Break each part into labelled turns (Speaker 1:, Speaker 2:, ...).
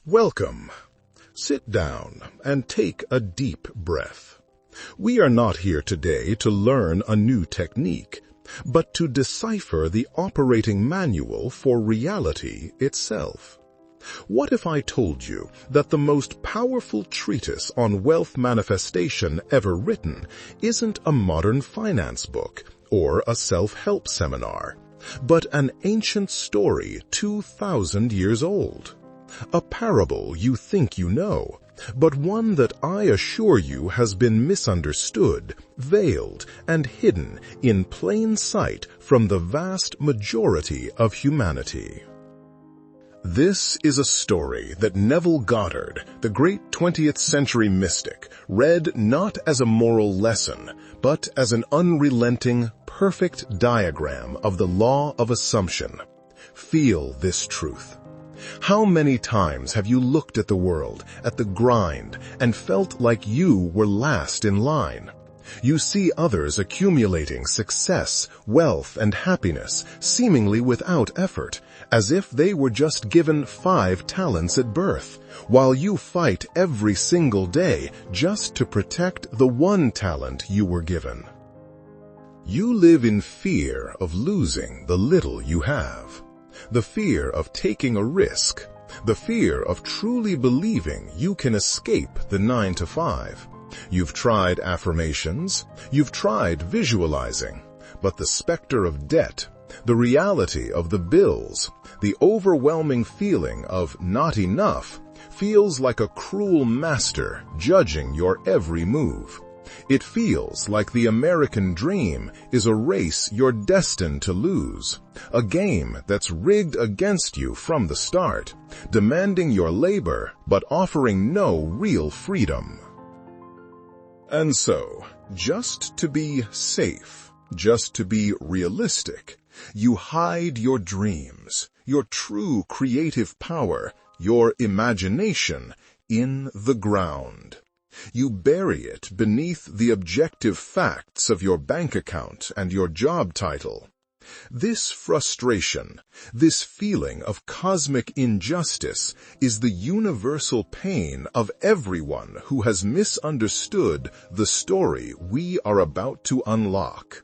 Speaker 1: Welcome. Sit down and take a deep breath. We are not here today to learn a new technique, but to decipher the operating manual for reality itself. What if I told you that the most powerful treatise on wealth manifestation ever written isn't a modern finance book or a self-help seminar, but an ancient story 2,000 years old? A parable you think you know, but one that I assure you has been misunderstood, veiled, and hidden in plain sight from the vast majority of humanity. This is a story that Neville Goddard, the great 20th century mystic, read not as a moral lesson, but as an unrelenting, perfect diagram of the law of assumption. Feel this truth. How many times have you looked at the world, at the grind, and felt like you were last in line? You see others accumulating success, wealth, and happiness, seemingly without effort, as if they were just given 5 talents at birth, while you fight every single day just to protect the 1 talent you were given. You live in fear of losing the little you have. The fear of taking a risk, the fear of truly believing you can escape the 9 to 5. You've tried affirmations, you've tried visualizing, but the specter of debt, the reality of the bills, the overwhelming feeling of not enough feels like a cruel master judging your every move. It feels like the American dream is a race you're destined to lose, a game that's rigged against you from the start, demanding your labor but offering no real freedom. And so, just to be safe, just to be realistic, you hide your dreams, your true creative power, your imagination in the ground. You bury it beneath the objective facts of your bank account and your job title. This frustration, this feeling of cosmic injustice, is the universal pain of everyone who has misunderstood the story we are about to unlock.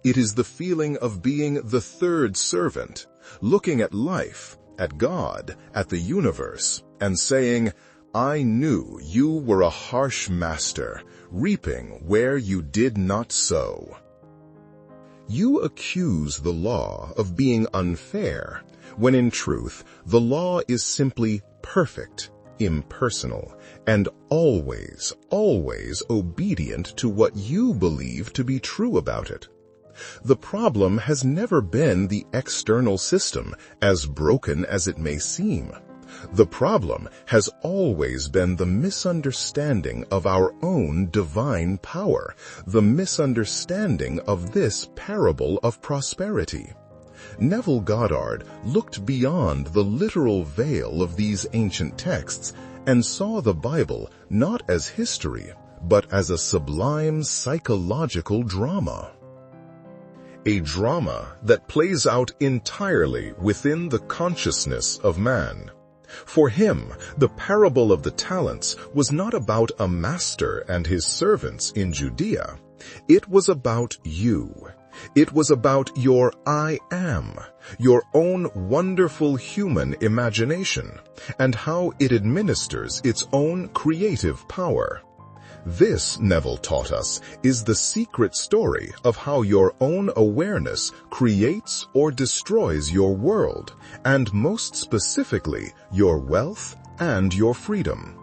Speaker 1: It is the feeling of being the third servant, looking at life, at God, at the universe, and saying, "I knew you were a harsh master, reaping where you did not sow." You accuse the law of being unfair, when in truth, the law is simply perfect, impersonal, and always, always obedient to what you believe to be true about it. The problem has never been the external system, as broken as it may seem. The problem has always been the misunderstanding of our own divine power, the misunderstanding of this parable of prosperity. Neville Goddard looked beyond the literal veil of these ancient texts and saw the Bible not as history, but as a sublime psychological drama. A drama that plays out entirely within the consciousness of man. For him, the parable of the talents was not about a master and his servants in Judea. It was about you. It was about your I am, your own wonderful human imagination, and how it administers its own creative power. This, Neville taught us, is the secret story of how your own awareness creates or destroys your world, and most specifically, your wealth and your freedom.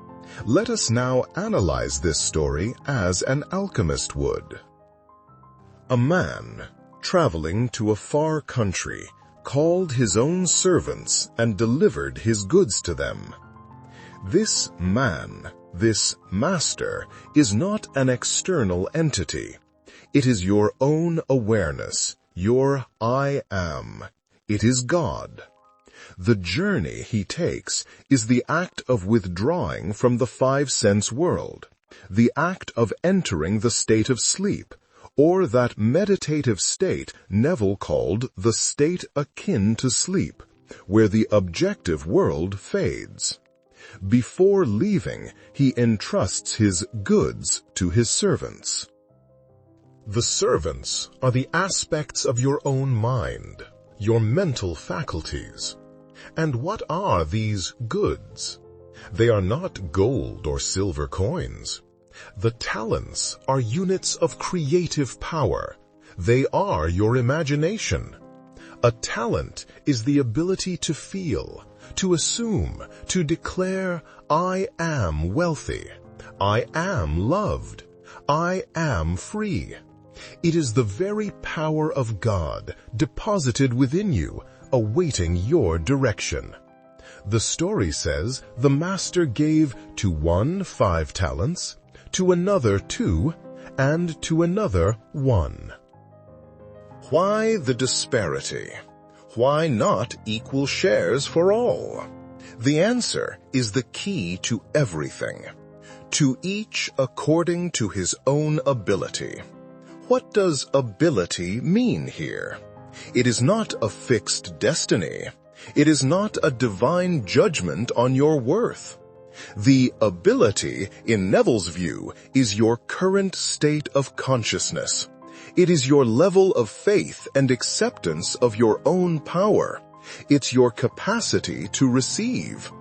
Speaker 1: Let us now analyze this story as an alchemist would. A man, traveling to a far country, called his own servants and delivered his goods to them. This man, this master, is not an external entity. It is your own awareness, your I am. It is God. The journey he takes is the act of withdrawing from the 5-sense world, the act of entering the state of sleep, or that meditative state Neville called the state akin to sleep, where the objective world fades. Before leaving, he entrusts his goods to his servants. The servants are the aspects of your own mind, your mental faculties. And what are these goods? They are not gold or silver coins. The talents are units of creative power. They are your imagination. A talent is the ability to feel, to assume, to declare, I am wealthy, I am loved, I am free. It is the very power of God deposited within you, awaiting your direction. The story says the master gave to one 5 talents, to another 2, and to another 1. Why the disparity? Why not equal shares for all? The answer is the key to everything. To each according to his own ability. What does ability mean here? It is not a fixed destiny. It is not a divine judgment on your worth. The ability, in Neville's view, is your current state of consciousness. It is your level of faith and acceptance of your own power. It's your capacity to receive.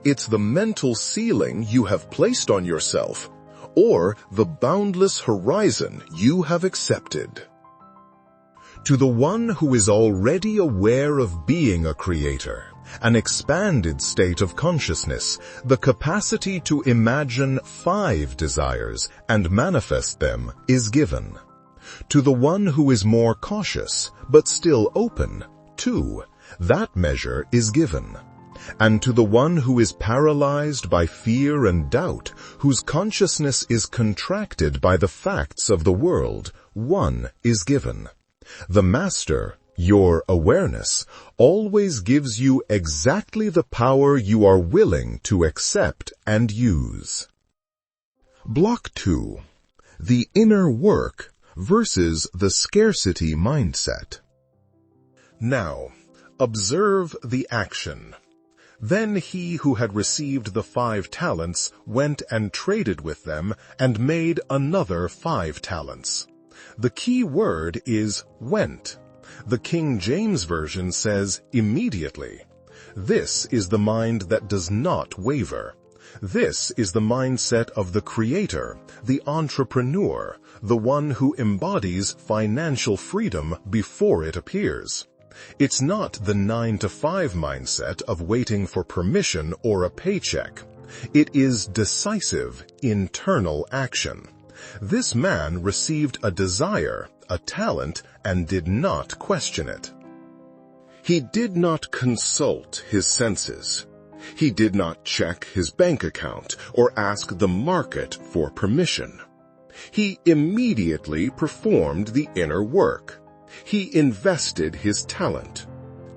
Speaker 1: It's the mental ceiling you have placed on yourself, or the boundless horizon you have accepted. To the one who is already aware of being a creator, an expanded state of consciousness, the capacity to imagine 5 desires and manifest them is given. To the one who is more cautious, but still open, 2, that measure is given. And to the one who is paralyzed by fear and doubt, whose consciousness is contracted by the facts of the world, 1 is given. The Master, your awareness, always gives you exactly the power you are willing to accept and use. Block 2. The inner work versus the scarcity mindset. Now, observe the action. Then he who had received the 5 talents went and traded with them and made another 5 talents. The key word is went. The King James Version says immediately. This is the mind that does not waver. This is the mindset of the creator, the entrepreneur, the one who embodies financial freedom before it appears. It's not the 9-to-5 mindset of waiting for permission or a paycheck. It is decisive, internal action. This man received a desire, a talent, and did not question it. He did not consult his senses. He did not check his bank account or ask the market for permission. He immediately performed the inner work. He invested his talent.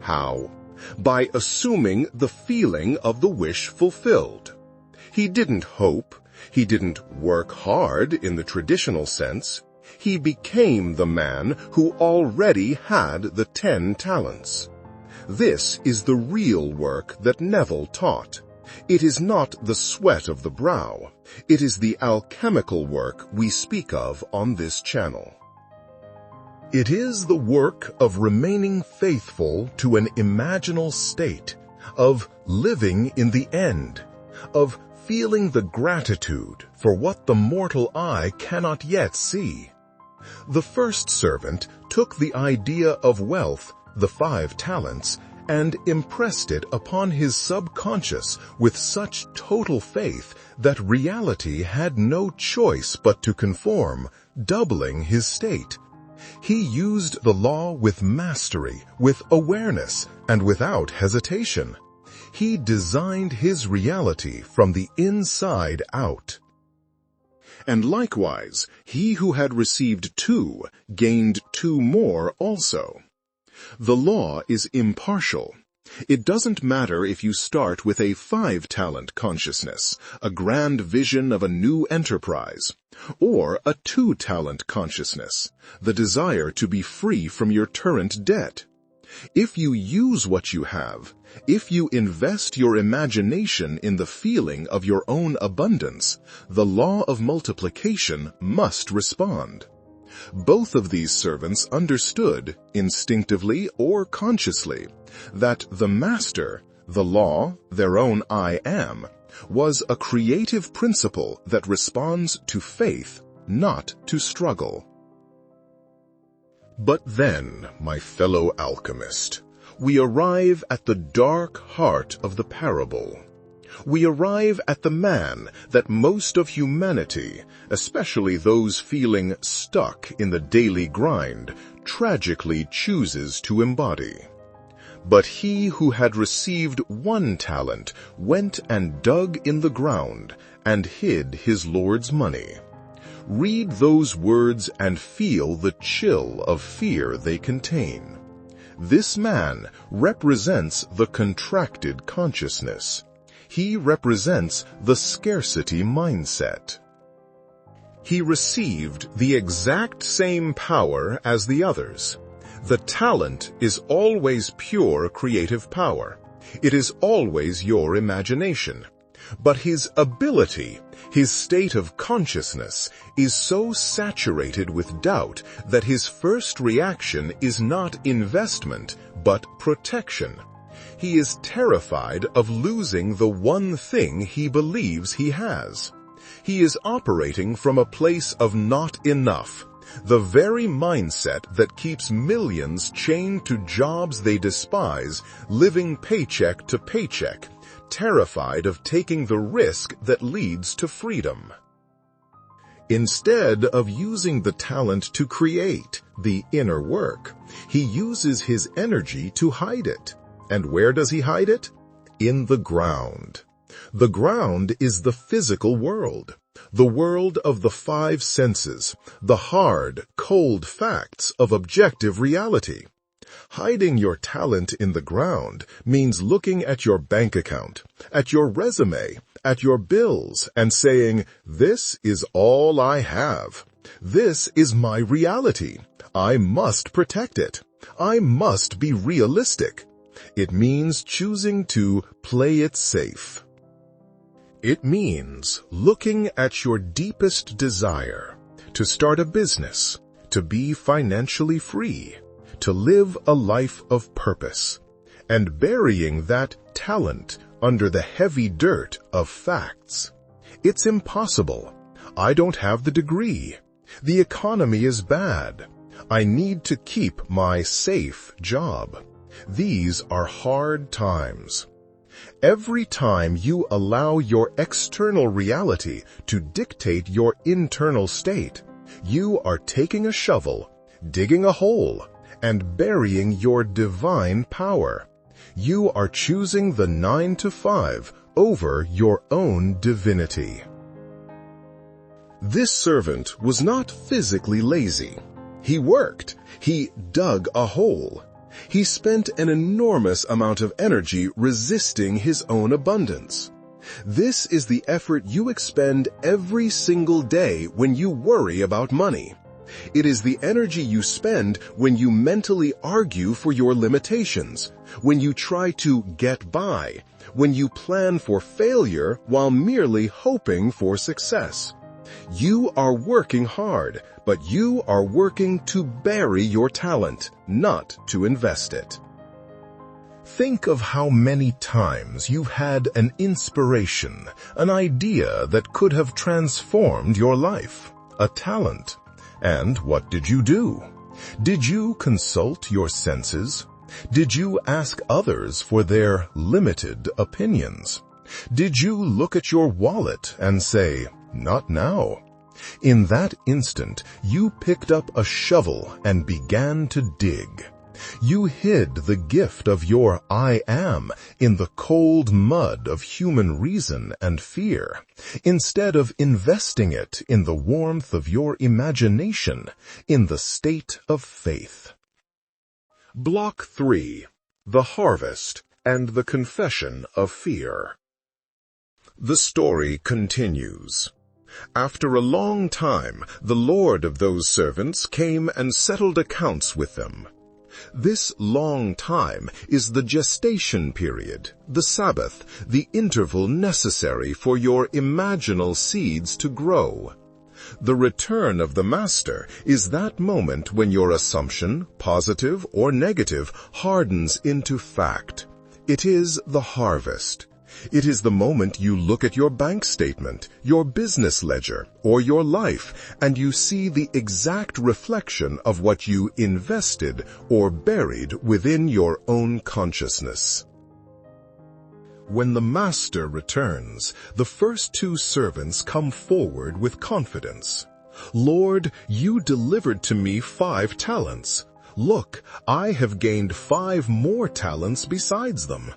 Speaker 1: How? By assuming the feeling of the wish fulfilled. He didn't hope. He didn't work hard in the traditional sense. He became the man who already had the 10 talents. This is the real work that Neville taught. It is not the sweat of the brow. It is the alchemical work we speak of on this channel. It is the work of remaining faithful to an imaginal state, of living in the end, of feeling the gratitude for what the mortal eye cannot yet see. The first servant took the idea of wealth, the 5 talents, and impressed it upon his subconscious with such total faith that reality had no choice but to conform, doubling his state. He used the law with mastery, with awareness, and without hesitation. He designed his reality from the inside out. And likewise, he who had received 2 gained 2 more also. The law is impartial. It doesn't matter if you start with a 5-talent consciousness, a grand vision of a new enterprise, or a 2-talent consciousness, the desire to be free from your current debt. If you use what you have, if you invest your imagination in the feeling of your own abundance, the law of multiplication must respond. Both of these servants understood, instinctively or consciously, that the master, the law, their own I am, was a creative principle that responds to faith, not to struggle. But then, my fellow alchemist, we arrive at the dark heart of the parable. We arrive at the man that most of humanity, especially those feeling stuck in the daily grind, tragically chooses to embody. But he who had received 1 talent went and dug in the ground and hid his Lord's money. Read those words and feel the chill of fear they contain. This man represents the contracted consciousness. He represents the scarcity mindset. He received the exact same power as the others. The talent is always pure creative power. It is always your imagination. But his ability, his state of consciousness, is so saturated with doubt that his first reaction is not investment, but protection. He is terrified of losing the one thing he believes he has. He is operating from a place of not enough, the very mindset that keeps millions chained to jobs they despise, living paycheck to paycheck, terrified of taking the risk that leads to freedom. Instead of using the talent to create the inner work, he uses his energy to hide it. And where does he hide it? In the ground. The ground is the physical world, the world of the 5 senses, the hard, cold facts of objective reality. Hiding your talent in the ground means looking at your bank account, at your resume, at your bills, and saying, "This is all I have. This is my reality. I must protect it. I must be realistic." It means choosing to play it safe. It means looking at your deepest desire, to start a business, to be financially free, to live a life of purpose, and burying that talent under the heavy dirt of facts. It's impossible. I don't have the degree. The economy is bad. I need to keep my safe job. These are hard times. Every time you allow your external reality to dictate your internal state, you are taking a shovel, digging a hole, and burying your divine power. You are choosing the 9 to 5 over your own divinity. This servant was not physically lazy. He worked. He dug a hole. He spent an enormous amount of energy resisting his own abundance. This is the effort you expend every single day when you worry about money. It is the energy you spend when you mentally argue for your limitations, when you try to get by, when you plan for failure while merely hoping for success. You are working hard, but you are working to bury your talent, not to invest it. Think of how many times you've had an inspiration, an idea that could have transformed your life, a talent. And what did you do? Did you consult your senses? Did you ask others for their limited opinions? Did you look at your wallet and say, "Not now"? In that instant, you picked up a shovel and began to dig. You hid the gift of your I am in the cold mud of human reason and fear, instead of investing it in the warmth of your imagination, in the state of faith. Block 3. The Harvest and the Confession of Fear. The story continues. After a long time, the lord of those servants came and settled accounts with them. This long time is the gestation period, the Sabbath, the interval necessary for your imaginal seeds to grow. The return of the Master is that moment when your assumption, positive or negative, hardens into fact. It is the harvest. It is the moment you look at your bank statement, your business ledger, or your life, and you see the exact reflection of what you invested or buried within your own consciousness. When the Master returns, the first two servants come forward with confidence. "Lord, you delivered to me 5 talents. Look, I have gained 5 more talents besides them."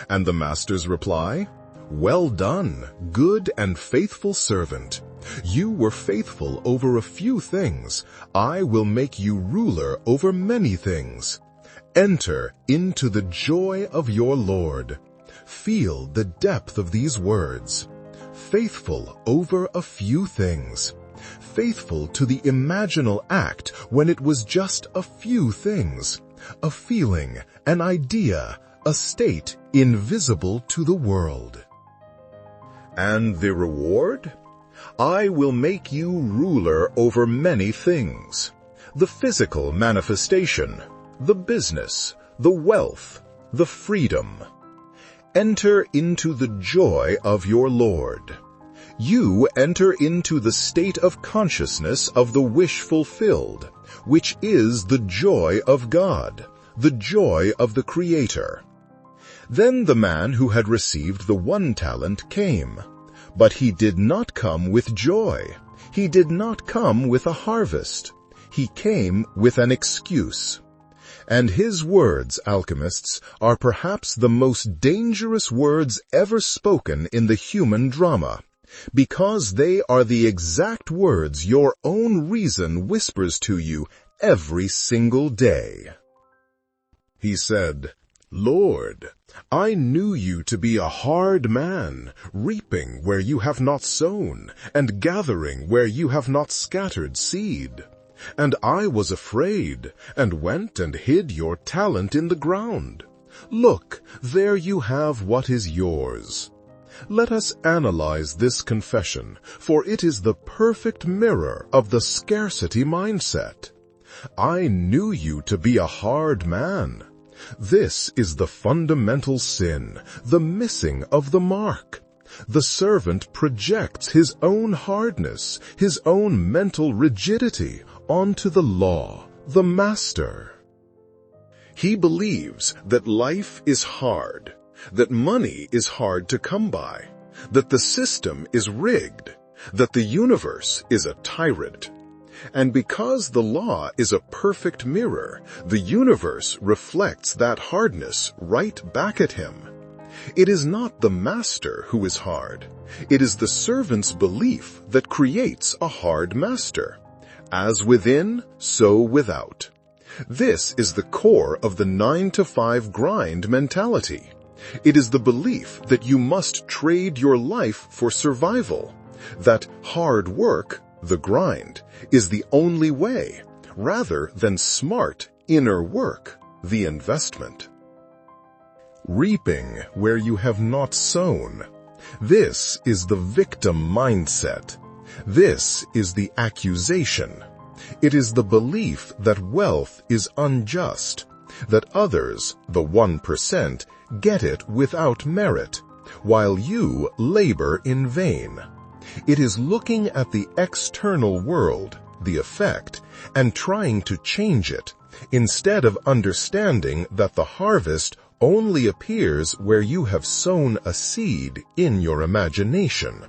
Speaker 1: And the Master's reply, "Well done, good and faithful servant. You were faithful over a few things. I will make you ruler over many things. Enter into the joy of your Lord." Feel the depth of these words. Faithful over a few things. Faithful to the imaginal act when it was just a few things. A feeling, an idea, a state invisible to the world. And the reward? I will make you ruler over many things. The physical manifestation, the business, the wealth, the freedom. Enter into the joy of your Lord. You enter into the state of consciousness of the wish fulfilled, which is the joy of God, the joy of the Creator. Then the man who had received the 1 talent came, but he did not come with joy. He did not come with a harvest. He came with an excuse. And his words, alchemists, are perhaps the most dangerous words ever spoken in the human drama, because they are the exact words your own reason whispers to you every single day. He said, "Lord, I knew you to be a hard man, reaping where you have not sown, and gathering where you have not scattered seed. And I was afraid, and went and hid your talent in the ground. Look, there you have what is yours." Let us analyze this confession, for it is the perfect mirror of the scarcity mindset. I knew you to be a hard man. This is the fundamental sin, the missing of the mark. The servant projects his own hardness, his own mental rigidity onto the law, the Master. He believes that life is hard, that money is hard to come by, that the system is rigged, that the universe is a tyrant. And because the law is a perfect mirror, the universe reflects that hardness right back at him. It is not the Master who is hard. It is the servant's belief that creates a hard master. As within, so without. This is the core of the 9-to-5 grind mentality. It is the belief that you must trade your life for survival, that hard work, the grind, is the only way, rather than smart inner work, the investment. Reaping where you have not sown. This is the victim mindset. This is the accusation. It is the belief that wealth is unjust, that others, the 1%, get it without merit, while you labor in vain. It is looking at the external world, the effect, and trying to change it, instead of understanding that the harvest only appears where you have sown a seed in your imagination.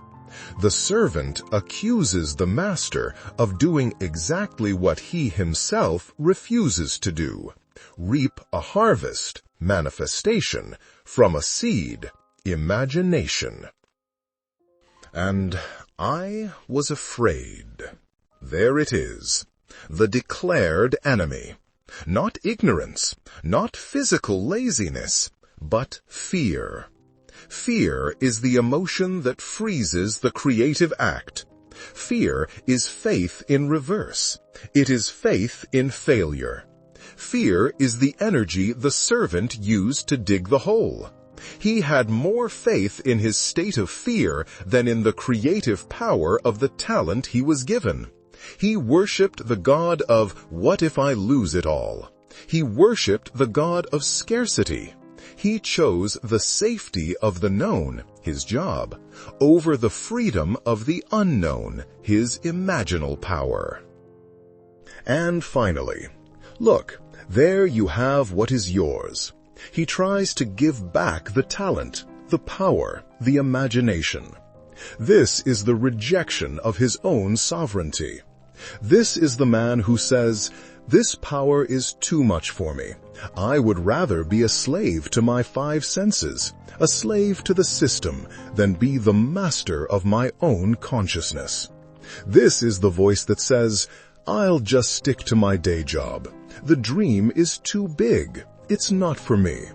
Speaker 1: The servant accuses the Master of doing exactly what he himself refuses to do: reap a harvest, manifestation, from a seed, imagination. And I was afraid. There it is, the declared enemy. Not ignorance, not physical laziness, but fear. Fear is the emotion that freezes the creative act. Fear is faith in reverse. It is faith in failure. Fear is the energy the servant used to dig the hole. He had more faith in his state of fear than in the creative power of the talent he was given. He worshipped the God of, "What if I lose it all?" He worshipped the God of scarcity. He chose the safety of the known, his job, over the freedom of the unknown, his imaginal power. And finally, look, there you have what is yours. He tries to give back the talent, the power, the imagination. This is the rejection of his own sovereignty. This is the man who says, "This power is too much for me. I would rather be a slave to my five senses, a slave to the system, than be the master of my own consciousness." This is the voice that says, "I'll just stick to my day job. The dream is too big. It's not for me."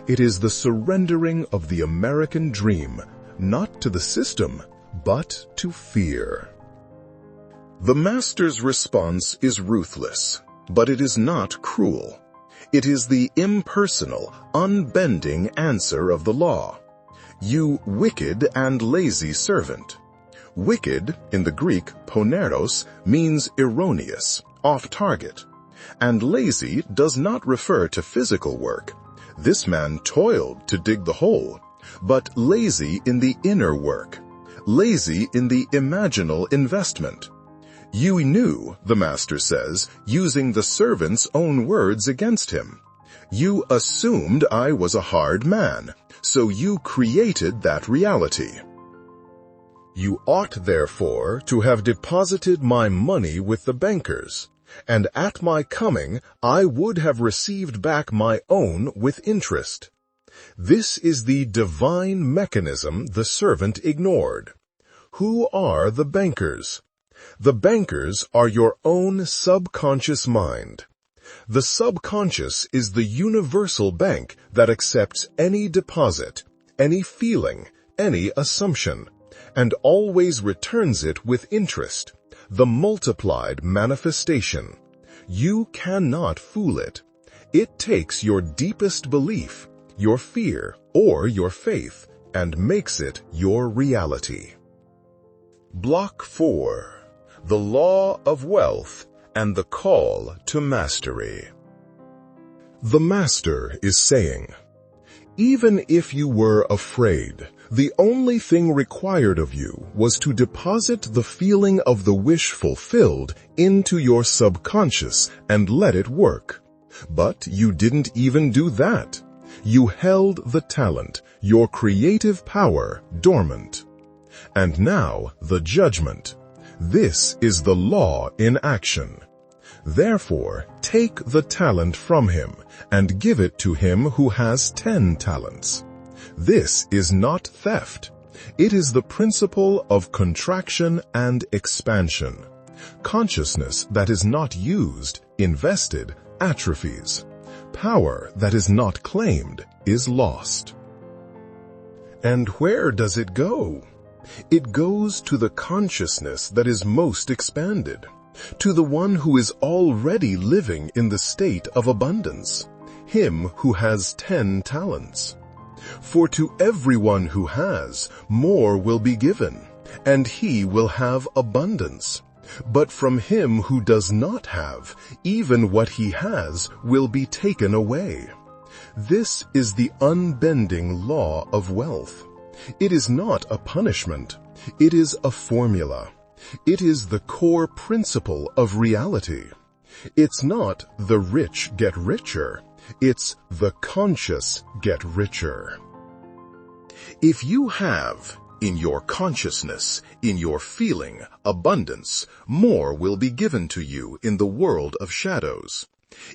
Speaker 1: It is the surrendering of the American dream, not to the system, but to fear. The master's response is ruthless, but it is not cruel. It is the impersonal, unbending answer of the law. "You wicked and lazy servant." Wicked, in the Greek poneros, means erroneous, off target. And lazy does not refer to physical work. This man toiled to dig the hole, but lazy in the inner work, lazy in the imaginal investment. "You knew," the master says, using the servant's own words against him. "You assumed I was a hard man, so you created that reality. You ought, therefore, to have deposited my money with the bankers, and at my coming I would have received back my own with interest." This is the divine mechanism the servant ignored. Who are the bankers? The bankers are your own subconscious mind. The subconscious is the universal bank that accepts any deposit, any feeling, any assumption, and always returns it with interest, the multiplied manifestation. You cannot fool it. It takes your deepest belief, your fear, or your faith, and makes it your reality. Block 4. The Law of Wealth and the Call to Mastery. The Master is saying, even if you were afraid, the only thing required of you was to deposit the feeling of the wish fulfilled into your subconscious and let it work. But you didn't even do that. You held the talent, your creative power, dormant. And now the judgment. This is the law in action. Therefore, take the talent from him and give it to him who has 10 talents. This is not theft. It is the principle of contraction and expansion. Consciousness that is not used, invested, atrophies. Power that is not claimed is lost. And where does it go? It goes to the consciousness that is most expanded, to the one who is already living in the state of abundance, him who has 10 talents. For to everyone who has, more will be given, and he will have abundance. But from him who does not have, even what he has will be taken away. This is the unbending law of wealth. It is not a punishment. It is a formula. It is the core principle of reality. It's not the rich get richer. It's the conscious get richer. If you have, in your consciousness, in your feeling, abundance, more will be given to you in the world of shadows.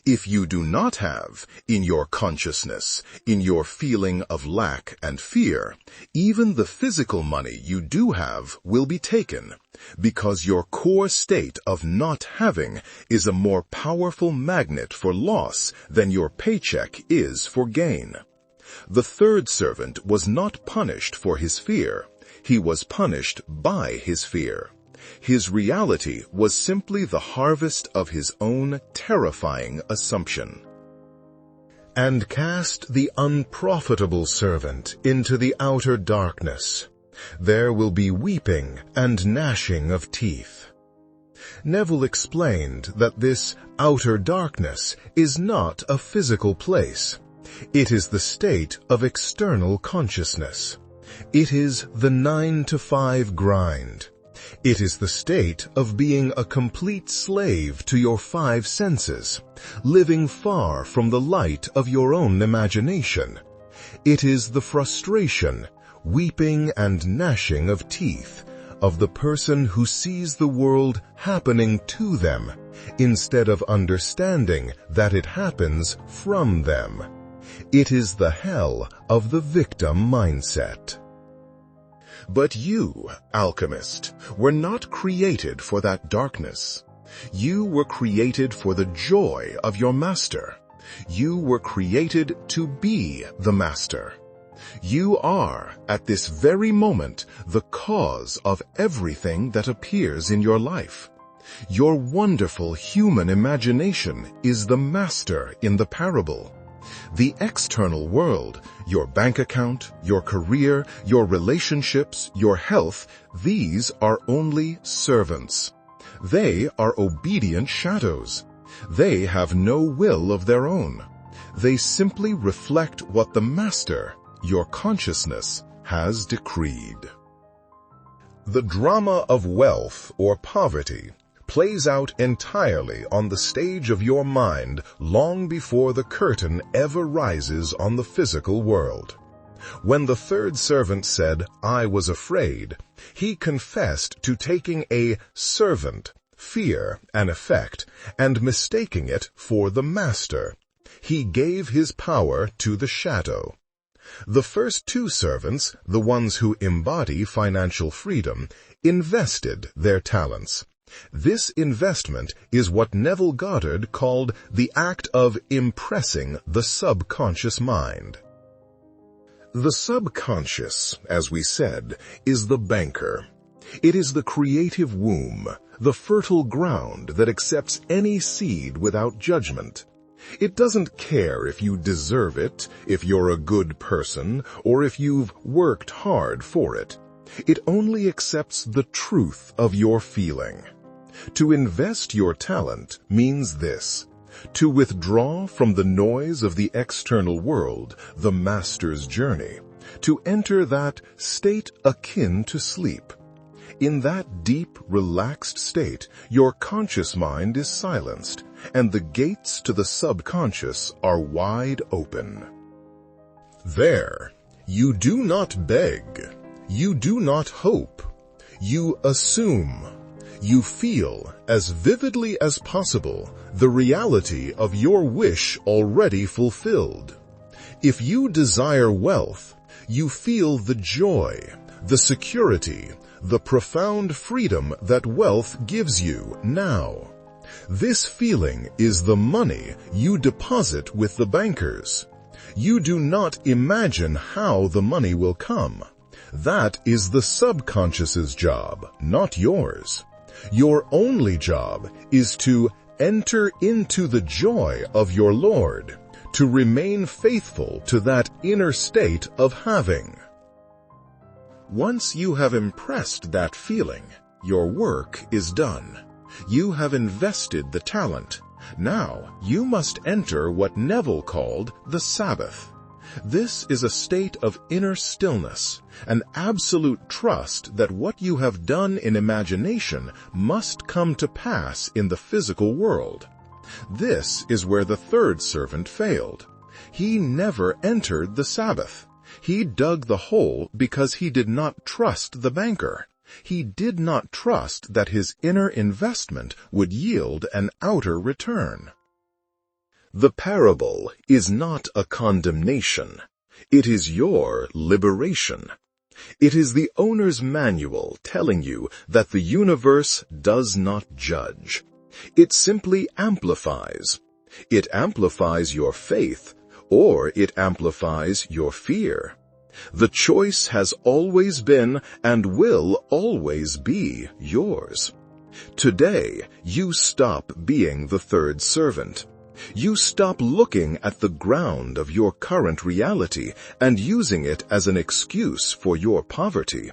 Speaker 1: If you do not have, in your consciousness, in your feeling of lack and fear, even the physical money you do have will be taken, because your core state of not having is a more powerful magnet for loss than your paycheck is for gain. The third servant was not punished for his fear. He was punished by his fear. His reality was simply the harvest of his own terrifying assumption. And cast the unprofitable servant into the outer darkness. There will be weeping and gnashing of teeth. Neville explained that this outer darkness is not a physical place. It is the state of external consciousness. It is the 9-to-5 grind. It is the state of being a complete slave to your 5 senses, living far from the light of your own imagination. It is the frustration, weeping and gnashing of teeth of the person who sees the world happening to them, instead of understanding that it happens from them. It is the hell of the victim mindset. But you, alchemist, were not created for that darkness. You were created for the joy of your master. You were created to be the master. You are, at this very moment, the cause of everything that appears in your life. Your wonderful human imagination is the master in the parable. The external world, your bank account, your career, your relationships, your health, these are only servants. They are obedient shadows. They have no will of their own. They simply reflect what the master, your consciousness, has decreed. The drama of wealth or poverty plays out entirely on the stage of your mind long before the curtain ever rises on the physical world. When the third servant said, "I was afraid," he confessed to taking a servant, fear, an effect, and mistaking it for the master. He gave his power to the shadow. The first 2 servants, the ones who embody financial freedom, invested their talents. This investment is what Neville Goddard called the act of impressing the subconscious mind. The subconscious, as we said, is the banker. It is the creative womb, the fertile ground that accepts any seed without judgment. It doesn't care if you deserve it, if you're a good person, or if you've worked hard for it. It only accepts the truth of your feeling. To invest your talent means this: to withdraw from the noise of the external world, the master's journey, to enter that state akin to sleep. In that deep, relaxed state, your conscious mind is silenced, and the gates to the subconscious are wide open. There, you do not beg, you do not hope, you assume. You feel, as vividly as possible, the reality of your wish already fulfilled. If you desire wealth, you feel the joy, the security, the profound freedom that wealth gives you now. This feeling is the money you deposit with the bankers. You do not imagine how the money will come. That is the subconscious's job, not yours. Your only job is to enter into the joy of your Lord, to remain faithful to that inner state of having. Once you have impressed that feeling, your work is done. You have invested the talent. Now you must enter what Neville called the Sabbath. This is a state of inner stillness, an absolute trust that what you have done in imagination must come to pass in the physical world. This is where the third servant failed. He never entered the Sabbath. He dug the hole because he did not trust the banker. He did not trust that his inner investment would yield an outer return. The parable is not a condemnation. It is your liberation. It is the owner's manual telling you that the universe does not judge. It simply amplifies. It amplifies your faith, or it amplifies your fear. The choice has always been and will always be yours. Today, you stop being the third servant. You stop looking at the ground of your current reality and using it as an excuse for your poverty.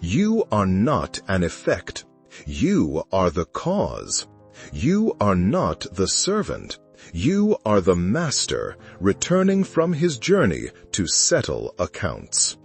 Speaker 1: You are not an effect. You are the cause. You are not the servant. You are the master, returning from his journey to settle accounts.